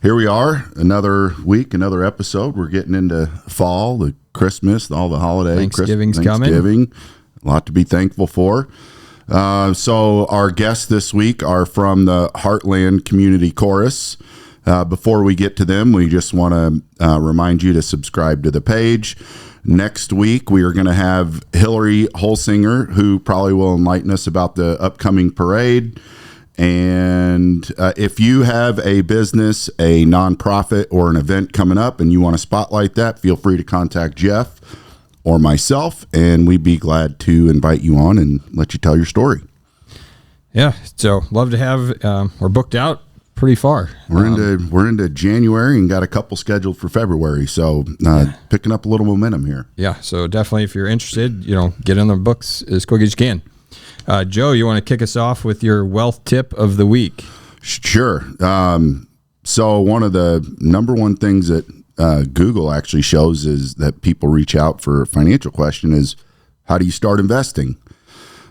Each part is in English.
Here we are, another week, another episode. We're getting into fall, the Christmas, all the holiday. Thanksgiving. A lot to be thankful for. So our guests this week are from the Heartland Community Chorus. Before we get to them, we just want to remind you to subscribe to the page. Next week, we are going to have Hillary Holsinger, who probably will enlighten us about the upcoming parade. And if you have a business, a nonprofit, or an event coming up and you want to spotlight that, feel free to contact Jeff or myself, and we'd be glad to invite you on and let you tell your story. Yeah, so love to have. We're booked out pretty far. We're into January and got a couple scheduled for February, so picking up a little momentum here. Yeah, so definitely if you're interested, get in the books as quick as you can. Joe, you want to kick us off with your wealth tip of the week? Sure. So one of the number one things that Google actually shows is that people reach out for a financial question is, how do you start investing?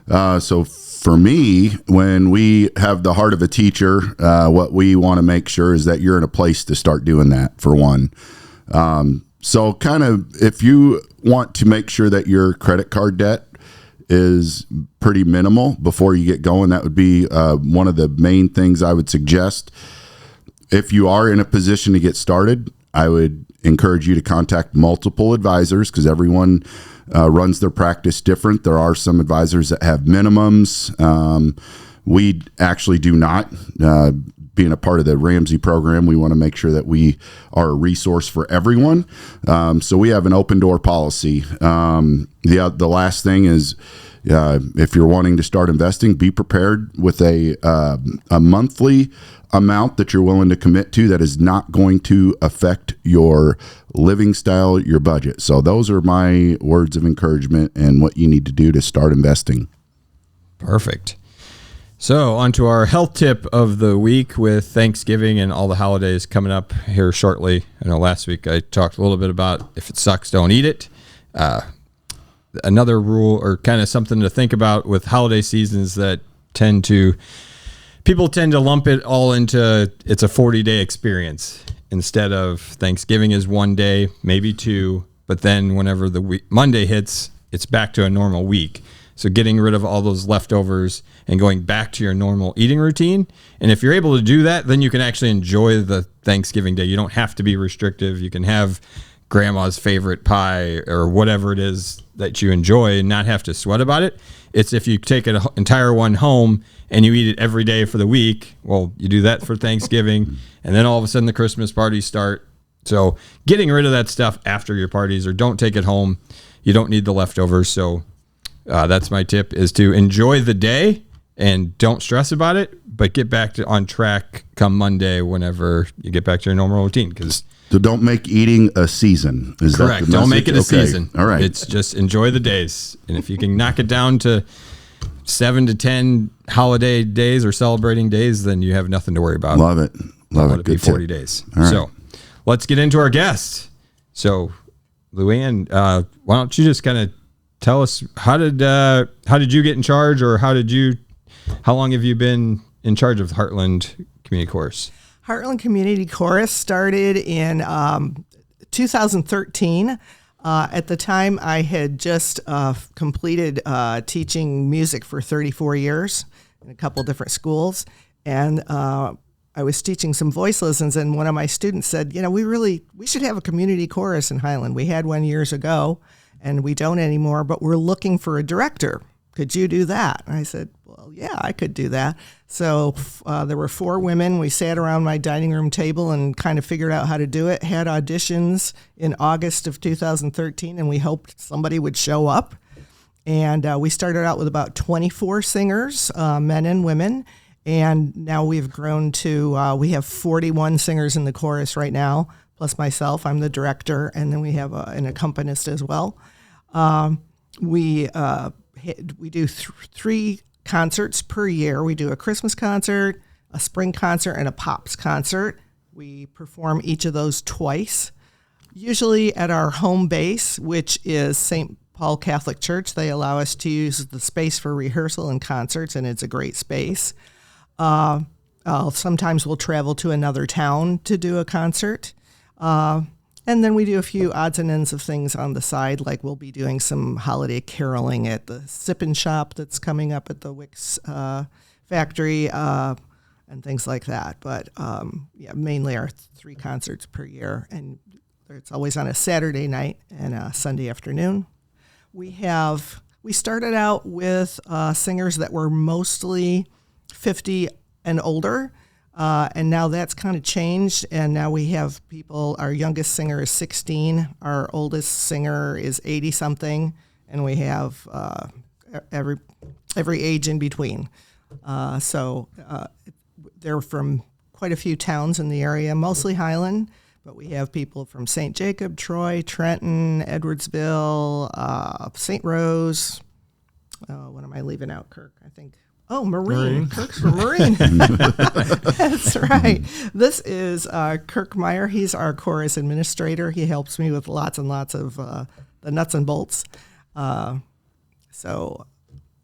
So for me, when we have the heart of a teacher, what we want to make sure is that you're in a place to start doing that, for one. So kind of if you want to make sure that your credit card debt is pretty minimal before you get going, that would be one of the main things I would suggest. If you are in a position to get started, I would encourage you to contact multiple advisors, because everyone runs their practice different. There are some advisors that have minimums. We actually do not. Being a part of the Ramsey program, we want to make sure that we are a resource for everyone. So we have an open door policy. The last thing is, if you're wanting to start investing, be prepared with a monthly amount that you're willing to commit to that is not going to affect your living style, your budget. So those are my words of encouragement and what you need to do to start investing. Perfect. So on to our health tip of the week, with Thanksgiving and all the holidays coming up here shortly. I know last week I talked a little bit about if it sucks, don't eat it. Another rule, or kind of something to think about with holiday seasons, that people tend to lump it all into, it's a 40-day experience instead of Thanksgiving is one day, maybe two, but then whenever the Monday hits, it's back to a normal week. So getting rid of all those leftovers and going back to your normal eating routine. And if you're able to do that, then you can actually enjoy the Thanksgiving day. You don't have to be restrictive. You can have grandma's favorite pie or whatever it is that you enjoy and not have to sweat about it. It's if you take an entire one home and you eat it every day for the week, well, you do that for Thanksgiving, and then all of a sudden the Christmas parties start. So getting rid of that stuff after your parties, or don't take it home. You don't need the leftovers. So that's my tip, is to enjoy the day and don't stress about it, but get back on track come Monday whenever you get back to your normal routine. So don't make eating a season. Is correct. That don't make it a season. All right. It's just enjoy the days. And if you can knock it down to 7 to 10 holiday days or celebrating days, then you have nothing to worry about. Love it. Love it. Good. Be 40 days. Right. So let's get into our guest. So Luann, why don't you just kind of tell us, how did you get in charge, or how long have you been in charge of the Heartland Community Chorus? Heartland Community Chorus started in 2013. At the time, I had just completed teaching music for 34 years in a couple different schools. And I was teaching some voice lessons, and one of my students said, we should have a community chorus in Highland. We had one years ago, and we don't anymore, but we're looking for a director. Could you do that? And I said, well, yeah, I could do that. So there were 4 women. We sat around my dining room table and kind of figured out how to do it, had auditions in August of 2013, and we hoped somebody would show up. And we started out with about 24 singers, men and women, and now we've grown to, we have 41 singers in the chorus right now, plus myself. I'm the director, and then we have an accompanist as well. We do 3 concerts per year. We do a Christmas concert, a spring concert, and a Pops concert. We perform each of those twice, usually at our home base, which is St. Paul Catholic Church. They allow us to use the space for rehearsal and concerts, and it's a great space. Sometimes we'll travel to another town to do a concert. And then we do a few odds and ends of things on the side, like we'll be doing some holiday caroling at the Sip and Shop that's coming up at the Wicks factory and things like that. But mainly our 3 concerts per year. And it's always on a Saturday night and a Sunday afternoon. We started out with singers that were mostly 50 and older. And now that's kind of changed, and now we have people. Our youngest singer is 16. Our oldest singer is 80-something, and we have every age in between. So they're from quite a few towns in the area, mostly Highland, but we have people from St. Jacob, Troy, Trenton, Edwardsville, St. Rose. What am I leaving out, Kirk? I think. Oh, Marine. Kirk's from Marine. That's right. This is Kirk Meyer. He's our chorus administrator. He helps me with lots and lots of the nuts and bolts. So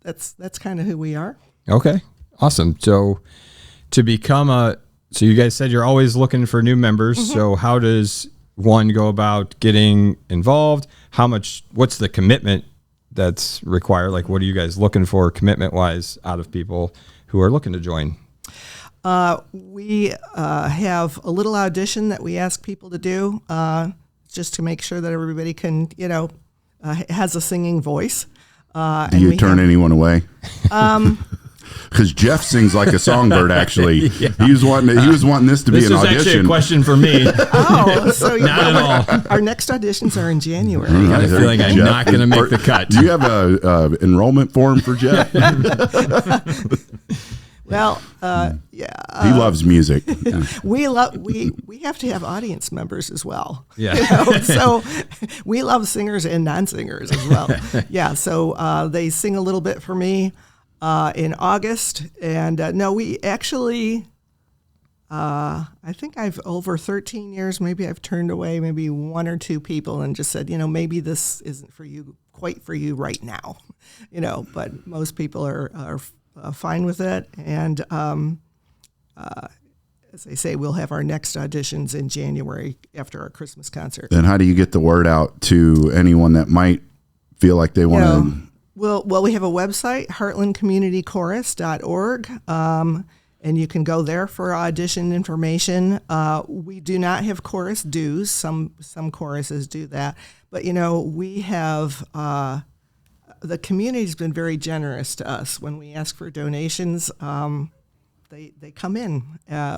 that's kind of who we are. Okay, awesome. So to become so you guys said you're always looking for new members. Mm-hmm. So how does one go about getting involved? What's the commitment that's required? Like, what are you guys looking for commitment-wise out of people who are looking to join? We have a little audition that we ask people to do just to make sure that everybody can, has a singing voice. Do you turn anyone away? Because Jeff sings like a songbird. Actually, yeah. He was wanting this to be an audition. This is actually a question for me. So not at all. Our next auditions are in January. I got a feeling I'm not going to make the cut. Do you have a enrollment form for Jeff? Well, he loves music. We have to have audience members as well. Yeah. So we love singers and non-singers as well. Yeah. So they sing a little bit for me in August, and no, we actually. I think I've over 13 years. Maybe I've turned away maybe 1 or 2 people and just said, maybe this isn't quite for you right now. But most people are fine with it. And as I say, we'll have our next auditions in January after our Christmas concert. Then how do you get the word out to anyone that might feel like they want to? Well, we have a website, heartlandcommunitychorus.org, and you can go there for audition information. We do not have chorus dues. Some choruses do that. But, we have the community's been very generous to us. When we ask for donations, they come in.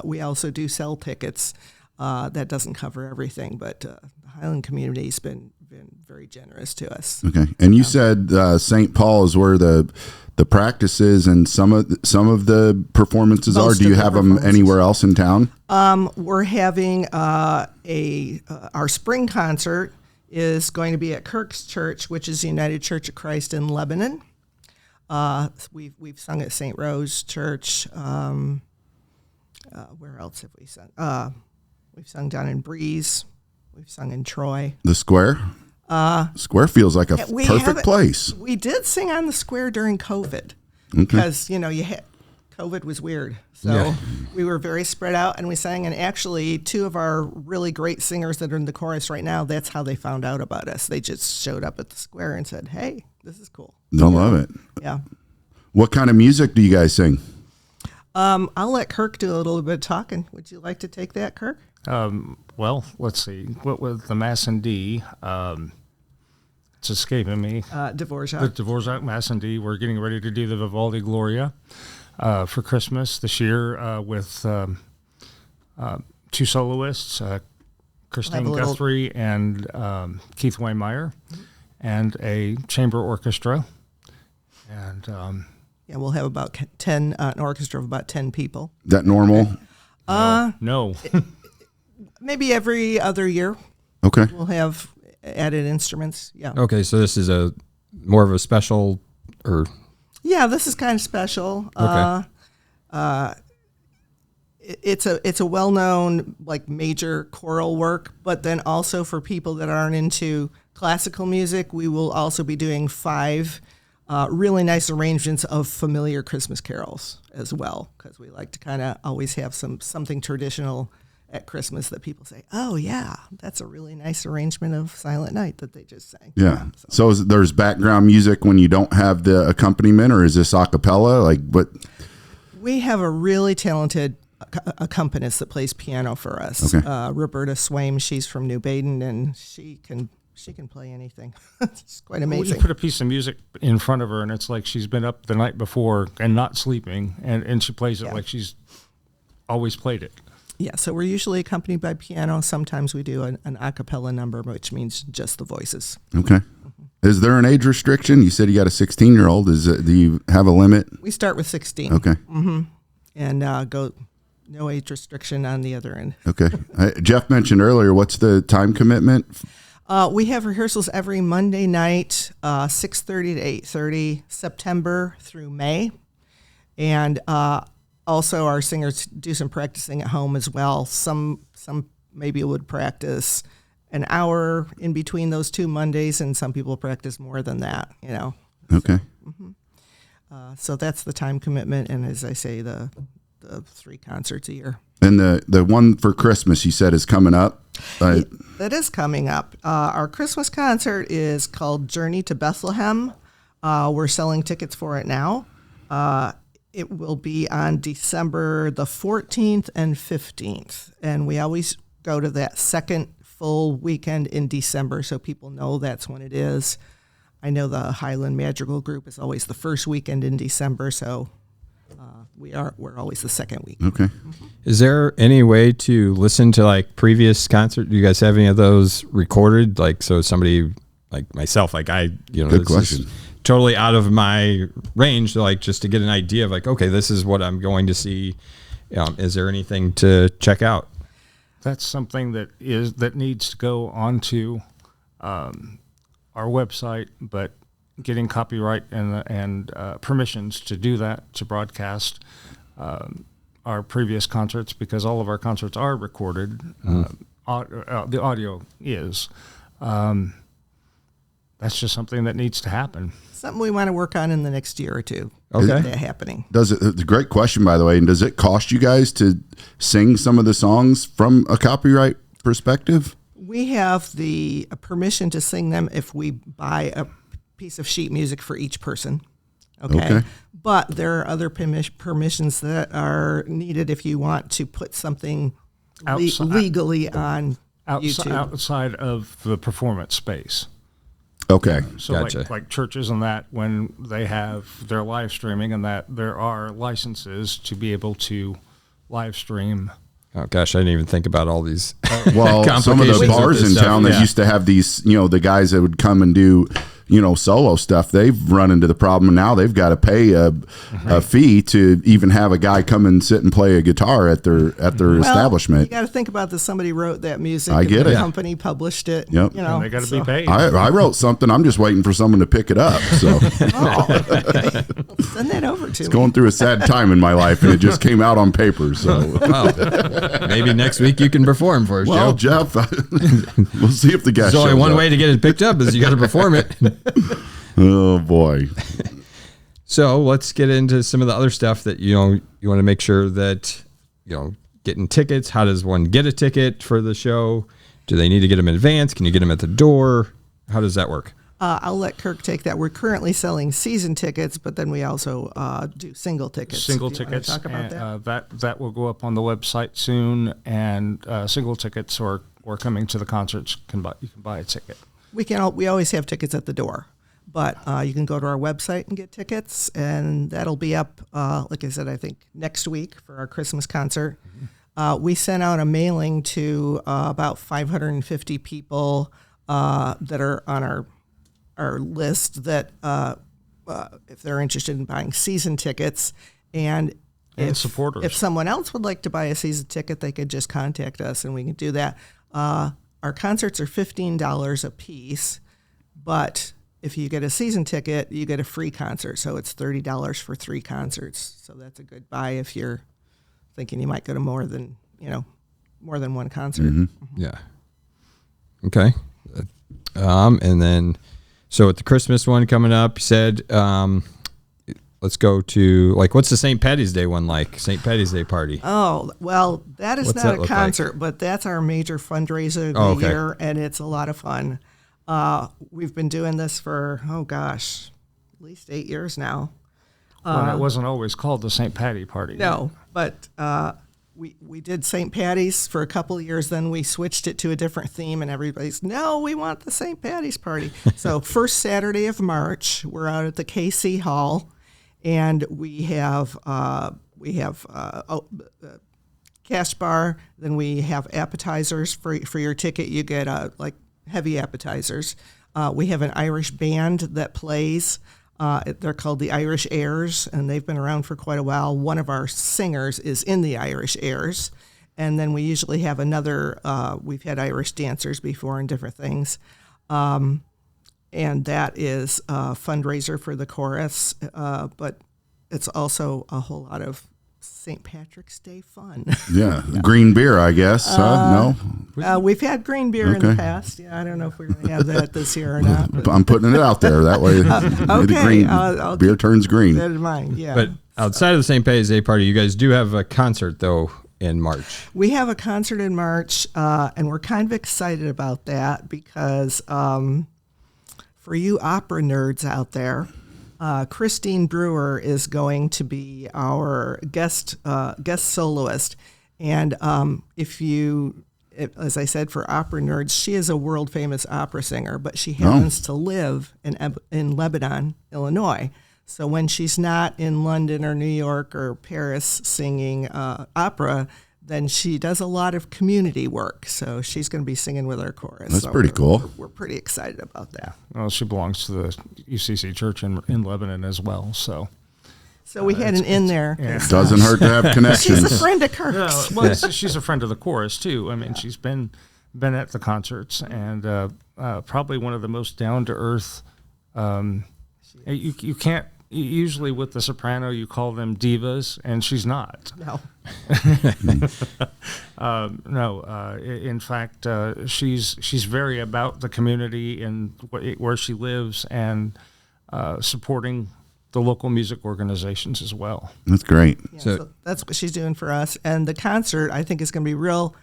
We also do sell tickets. That doesn't cover everything, but the Highland community's been very generous to us. Okay, and you said St. Paul is where the practices and some of the performances are. Do you have them anywhere else in town? We're having our spring concert is going to be at Kirk's Church, which is the United Church of Christ in Lebanon. We've sung at St. Rose Church. Where else have we sung? We've sung down in Breeze. We've sung in Troy. The Square? Square feels like a perfect place. We did sing on the Square during COVID because, COVID was weird. So we were very spread out, and we sang. And actually, 2 of our really great singers that are in the chorus right now, that's how they found out about us. They just showed up at the Square and said, hey, this is cool. They'll love it. Yeah. What kind of music do you guys sing? I'll let Kirk do a little bit of talking. Would you like to take that, Kirk? Well, let's see. What with the Mass in D, it's escaping me. Dvorak. The Dvorak Mass in D. We're getting ready to do the Vivaldi Gloria for Christmas this year with 2 soloists, Christine Guthrie and Keith Waymeyer, and a chamber orchestra. And we'll have about 10 an orchestra of about 10 people. That normal? No. Maybe every other year. Okay. We'll have added instruments. Yeah. Okay, so this is more of a special, or? Yeah, this is kind of special. Okay. It's a well-known major choral work, but then also for people that aren't into classical music, we will also be doing 5 really nice arrangements of familiar Christmas carols as well, because we like to kind of always have something traditional at Christmas that people say, oh yeah, that's a really nice arrangement of Silent Night that they just sang. Yeah. So there's background music when you don't have the accompaniment, or is this a cappella? Like what? We have a really talented accompanist that plays piano for us. Okay. Roberta Swaim, she's from New Baden, and she can play anything. It's quite amazing. You put a piece of music in front of her, and it's like she's been up the night before and not sleeping, and she plays it like she's always played it. Yeah, so we're usually accompanied by piano. Sometimes we do an a cappella number, which means just the voices. Okay. Is there an age restriction? You said you got a 16-year-old. Do you have a limit? We start with 16. Okay. Mm-hmm. And go no age restriction on the other end. Okay. Jeff mentioned earlier, what's the time commitment? We have rehearsals every Monday night, 6:30 to 8:30, September through May. And also our singers do some practicing at home as well. Some maybe would practice an hour in between those 2 Mondays, and some people practice more than that, you know. Okay. So that's the time commitment, and as I say, the 3 concerts a year. And the one for Christmas you said is coming up? That is coming up. Our Christmas concert is called Journey to Bethlehem. We're selling tickets for it now. It will be on December the 14th and 15th, and we always go to that second full weekend in December so people know that's when it is. I know the Heartland Madrigal group is always the first weekend in December, so we're always the second week. Okay. Is there any way to listen to like previous concerts? Do you guys have any of those recorded? Like, so somebody like myself, like Good question. Totally out of my range, like just to get an idea of like, okay, this is what I'm going to see. Is there anything to check out? That's something that needs to go onto our website, but getting copyright and permissions to do that, to broadcast our previous concerts, because all of our concerts are recorded. The audio is. That's just something that needs to happen. Something we want to work on in the next year or two. Okay. That happening. It's a great question, by the way. And does it cost you guys to sing some of the songs from a copyright perspective? We have the permission to sing them if we buy a piece of sheet music for each person. Okay. But there are other permissions that are needed if you want to put something legally on YouTube. Outside of the performance space. Okay. So Gotcha. like churches and that, when they have their live streaming and that, there are licenses to be able to live stream. Oh gosh, I didn't even think about all these. Well, some of the complications bars with in this town stuff. that used to have these, the guys that would come and do, solo stuff, they've run into the problem. Now they've got to pay a fee to even have a guy come and sit and play a guitar at their establishment. You got to think about this. Somebody wrote that music. I get and the it. company published it. Yep. And they got to be paid. I wrote something. I'm just waiting for someone to pick it up. So Okay. Send that over to me. going through a sad time in my life, and it just came out on paper. So Well, maybe next week you can perform for us, well, Joe. Jeff, we'll see if the guest. There's only shows one up. way to get it picked up is you got to perform it. Oh boy. So let's get into some of the other stuff that you want to make sure that getting tickets. How does one get a ticket for the show? Do they need to get them in advance? Can you get them at the door? How does that work? I'll let Kirk take that. We're currently selling season tickets, but then we also do single tickets. Single Do you wanna tickets. talk about that? That will go up on the website soon, and single tickets or coming to the concerts you can buy a ticket. We always have tickets at the door, but you can go to our website and get tickets, and that'll be up, like I said, I think next week for our Christmas concert. We sent out a mailing to about 550 people that are on our list that if they're interested in buying season tickets, and supporters. If someone else would like to buy a season ticket, they could just contact us and we can do that. Our concerts are $15 a piece, but if you get a season ticket, you get a free concert. So it's $30 for 3 concerts. So that's a good buy if you're thinking you might go to more than one concert. Yeah. Okay. And then So with the Christmas one coming up, you said, let's go to, like, what's the St. Patty's Day one like? St. Patty's Day party. Oh, well, that is What's not that a look concert, but that's our major fundraiser of the year, and it's a lot of fun. We've been doing this for, at least 8 years now. Well, it wasn't always called the St. Patty Party. No, but we did St. Patty's for a couple of years. Then we switched it to a different theme, and everybody's, no, we want the St. Patty's Party. So first Saturday of March, we're out at the KC Hall, and we have cash bar. Then we have appetizers for your ticket. You get like heavy appetizers. We have an Irish band that plays. They're called the Irish Airs, and they've been around for quite a while. One of our singers is in the Irish Airs. And then we usually have another, we've had Irish dancers before and different things. And that is a fundraiser for the chorus, but it's also a whole lot of St. Patrick's Day fun. Yeah, green beer, I guess. No, we've had green beer in the past. Yeah, I don't know if we're going to have that this year or not. But. I'm putting it out there. That way, the green beer turns green. That in mind, yeah. But outside of the St. Patty's Day party, you guys do have a concert, though, in March. We have a concert in March, and we're kind of excited about that because for you opera nerds out there, Christine Brewer is going to be our guest soloist, and as I said, for opera nerds, she is a world famous opera singer, but she happens to live in Lebanon, Illinois. So when she's not in London or New York or Paris singing opera, then she does a lot of community work. So she's going to be singing with our chorus. That's pretty cool. We're pretty excited about that. Well, she belongs to the UCC Church in Lebanon as well. So we had an in there. Yeah. Doesn't hurt to have connections. She's a friend of Kirk's. Well, she's a friend of the chorus too. I mean, she's been at the concerts, and probably one of the most down to earth. You can't. Usually with the soprano, you call them divas, and she's not. No. No. In fact, she's very about the community and where she lives, and supporting the local music organizations as well. That's great. Yeah, so that's what she's doing for us. And the concert, I think, is going to be real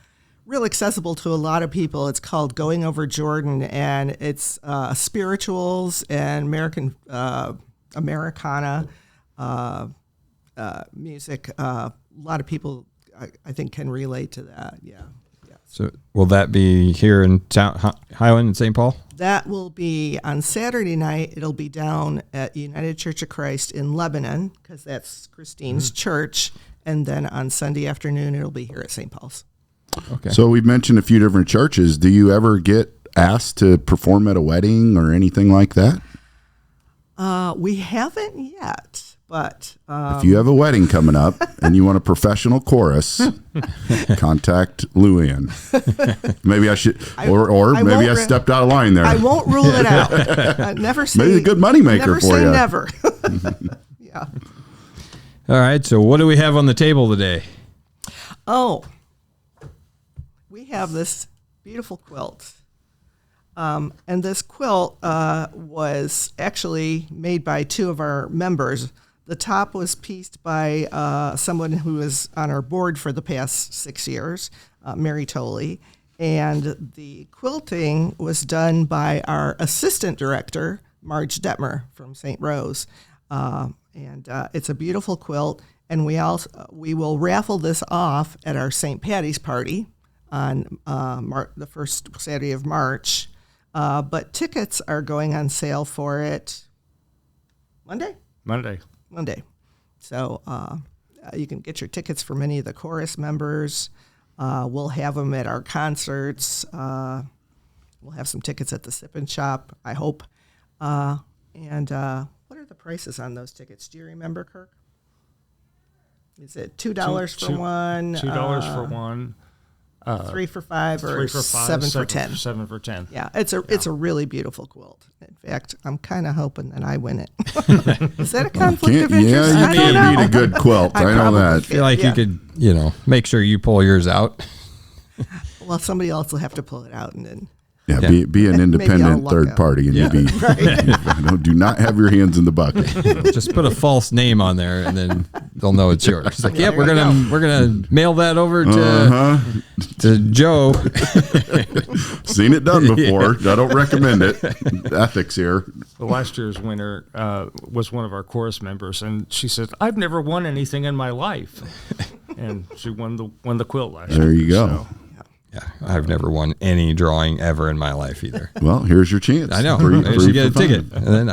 accessible to a lot of people. It's called Going Over Jordan, and it's spirituals and Americana music. A lot of people, I think, can relate to that. Yeah. So will that be here in Highland and St. Paul? That will be on Saturday night. It'll be down at United Church of Christ in Lebanon, because that's Christine's church. And then on Sunday afternoon, it'll be here at St. Paul's. Okay. So we've mentioned a few different churches. Do you ever get asked to perform at a wedding or anything like that? We haven't yet, but if you have a wedding coming up and you want a professional chorus, contact Luann. Maybe I should, or maybe I stepped out of line there. I won't rule it out. Never say maybe a good moneymaker for you. Never. Yeah. All right. So what do we have on the table today? Oh, we have this beautiful quilt. And this quilt was actually made by two of our members. The top was pieced by someone who was on our board for the past 6 years, Mary Tolley. And the quilting was done by our assistant director, Marge Detmer from St. Rose. And it's a beautiful quilt. And we will raffle this off at our St. Patty's party on the first Saturday of March. But tickets are going on sale for it Monday. So you can get your tickets for many of the chorus members. We'll have them at our concerts. We'll have some tickets at the Sip and Shop, I hope. And what are the prices on those tickets? Do you remember, Kirk? Is it $2 for one? $2 for one. 3 for $5 or 3 for $5, 7 for 10. 7 for 10. Yeah, it's a really beautiful quilt. In fact, I'm kind of hoping that I win it. Is that a conflict of interest? Yeah, you can't beat a good quilt. I know that. I feel like you could, make sure you pull yours out. Well, somebody else will have to pull it out, and then Yeah, be an independent third party, and you be do not have your hands in the bucket. Just put a false name on there, and then they'll know it's yours. It's like, yeah, we're gonna mail that over to Joe. Seen it done before. I don't recommend it. Ethics here. Well, last year's winner was one of our chorus members, and she said, "I've never won anything in my life," and she won the quilt last year. There you go. So. Yeah, I've never won any drawing ever in my life either. Well, here's your chance. I know. Maybe you get a ticket, and then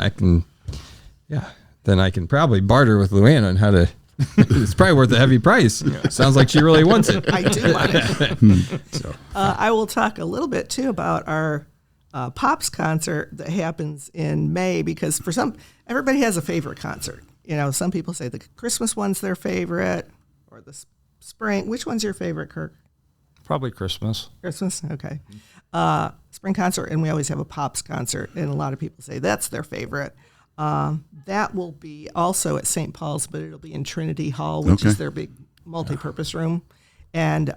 I can probably barter with Luann on how to. It's probably worth a heavy price. Sounds like she really wants it. I do want it. So. I will talk a little bit too about our Pops concert that happens in May, because everybody has a favorite concert. Some people say the Christmas one's their favorite, or the spring. Which one's your favorite, Kirk? Probably Christmas. Christmas, okay. Spring concert, and we always have a Pops concert, and a lot of people say that's their favorite. That will be also at St. Paul's, but it'll be in Trinity Hall, which is their big multi-purpose room. And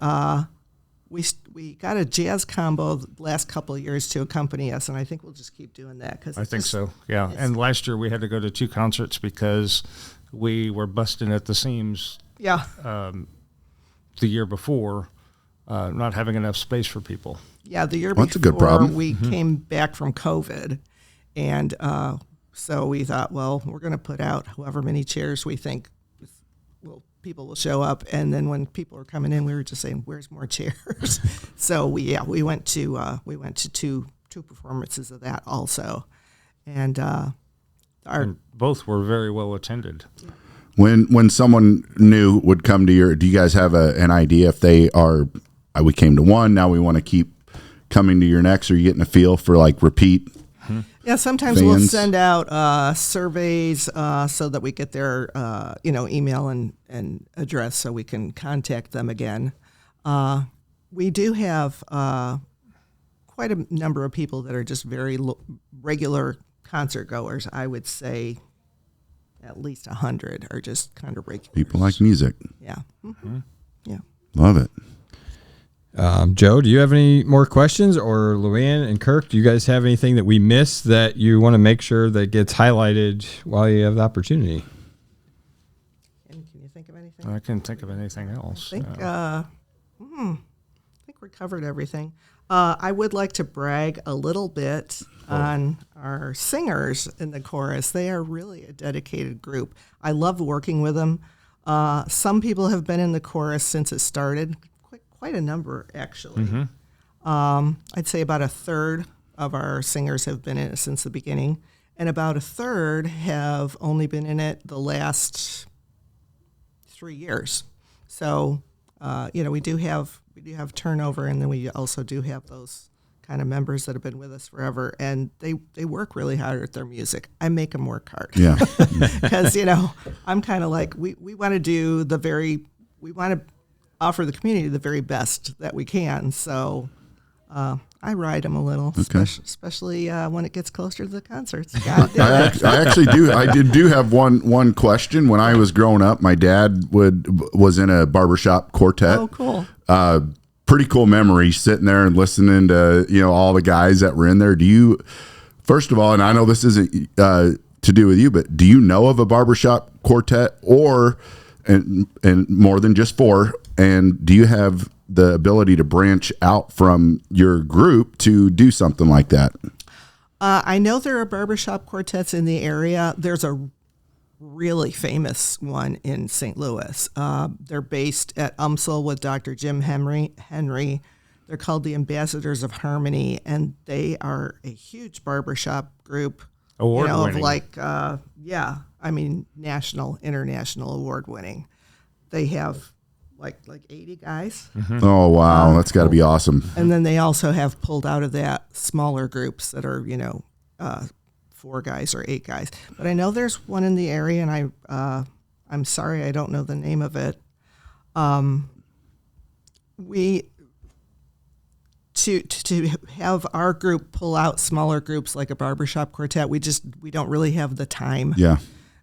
we got a jazz combo the last couple of years to accompany us, and I think we'll just keep doing that. I think so, yeah. And last year we had to go to 2 concerts because we were busting at the seams. Yeah. The year before. Not having enough space for people. Yeah, the year before, that's a good problem. We came back from COVID, and so we thought, well, we're going to put out however many chairs we think people will show up. And then when people were coming in, we were just saying, "Where's more chairs?" So we went to two performances of that also, and and both were very well attended. When someone new would come to do you guys have an idea if they are? We came to one, now we want to keep coming to your next. Are you getting a feel for like repeat? Yeah, sometimes we'll send out surveys so that we get their email and address so we can contact them again. We do have quite a number of people that are just very regular concert goers. I would say at least 100 are just kind of regular. People like music. Yeah. Mm-hmm. Yeah. Love it. Joe, do you have any more questions? Or Luann and Kirk, do you guys have anything that we missed that you want to make sure that gets highlighted while you have the opportunity? And can you think of anything? I can't think of anything else. I think we covered everything. I would like to brag a little bit on our singers in the chorus. They are really a dedicated group. I love working with them. Some people have been in the chorus since it started, quite a number actually. Mm-hmm. I'd say about a third of our singers have been in it since the beginning, and about a third have only been in it the last 3 years. So, we do have turnover, and then we also do have those kind of members that have been with us forever, and they work really hard at their music. I make them work hard. Yeah. Because, I'm kind of like, we want to we want to offer the community the very best that we can. So I ride them a little, especially when it gets closer to the concerts. I actually do. I do have one question. When I was growing up, my dad was in a barbershop quartet. Oh, cool. Pretty cool memory sitting there and listening to all the guys that were in there. Do you, first of all, and I know this isn't to do with you, but do you know of a barbershop quartet and more than just 4? And do you have the ability to branch out from your group to do something like that? I know there are barbershop quartets in the area. There's a really famous one in St. Louis. They're based at UMSL with Dr. Jim Henry. They're called the Ambassadors of Harmony, and they are a huge barbershop group. Award-winning. National, international award-winning. They have like 80 guys. Mm-hmm. Oh, wow. That's got to be awesome. And then they also have pulled out of that smaller groups that are, 4 guys or 8 guys. But I know there's one in the area, and I'm sorry I don't know the name of it. To have our group pull out smaller groups like a barbershop quartet, we don't really have the time. Yeah.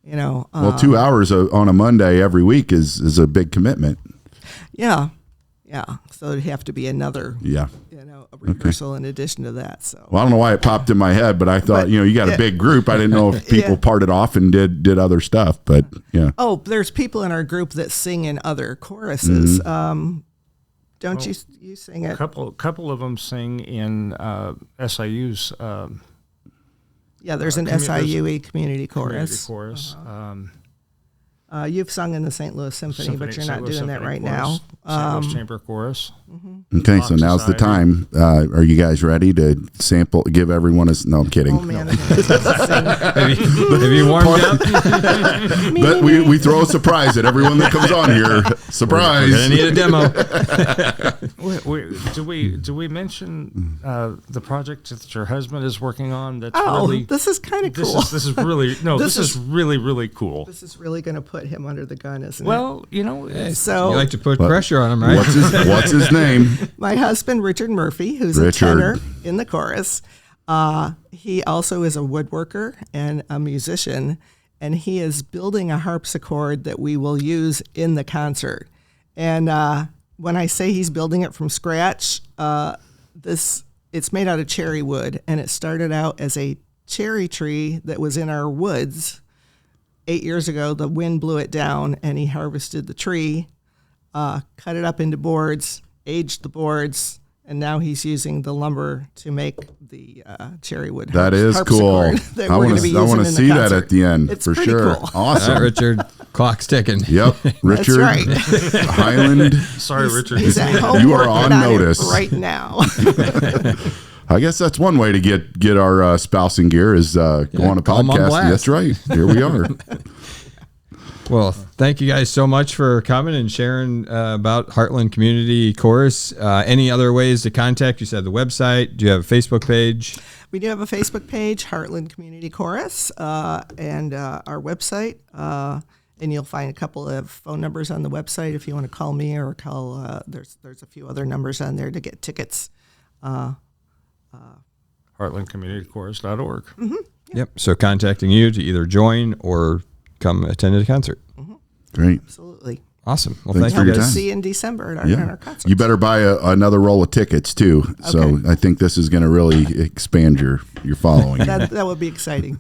2 hours on a Monday every week is a big commitment. Yeah. So it'd have to be another, a rehearsal in addition to that. So Well, I don't know why it popped in my head, but I thought, you got a big group. I didn't know if people parted off and did other stuff, but yeah. Oh, there's people in our group that sing in other choruses. Don't you sing it? Couple of them sing in SIU's. There's an SIUE community chorus. Chorus. You've sung in the St. Louis Symphony, but you're not doing that right now. St. Louis Chamber Chorus. Okay, so now's the time. Are you guys ready to sample? Give everyone a. No, I'm kidding. Oh man, Have you warmed up? But we throw a surprise at everyone that comes on here. Surprise! We're gonna need a demo. Do we mention the project that your husband is working on? That's this is kind of cool. This is really this is really cool. This is really going to put him under the gun, isn't it? Well, so You like to put pressure on him, right? What's his name? my husband, Richard Murphy, who's a tenor in the chorus. He also is a woodworker and a musician, and he is building a harpsichord that we will use in the concert. And when I say he's building it from scratch, it's made out of cherry wood, and it started out as a cherry tree that was in our woods. 8 years ago, the wind blew it down, and he harvested the tree, cut it up into boards, aged the boards, and now he's using the lumber to make the cherry wood. That is cool. That I want to see that at the end it's for pretty sure. Cool. Awesome, All right, Richard. Clock's ticking. Yep, Richard. That's right. Highland. Sorry, Richard. He's at home You are working on notice it right now. I guess that's one way to get our spouse in gear is go on a call 'em on podcast. blast. That's right. Here we are. Well, thank you guys so much for coming and sharing about Heartland Community Chorus. Any other ways to contact? You said the website. Do you have a Facebook page? We do have a Facebook page, Heartland Community Chorus, and our website. And you'll find a couple of phone numbers on the website if you want to call me or call. There's a few other numbers on there to get tickets. HeartlandCommunityChorus.org. Mm-hmm. Yep. So contacting you to either join or come attend a concert. Great. Absolutely. Awesome. Well, Thanks thank for you your guys. time. See you in December at our concert. You better buy another roll of tickets too. So Okay. I think this is going to really expand your following. That would be exciting.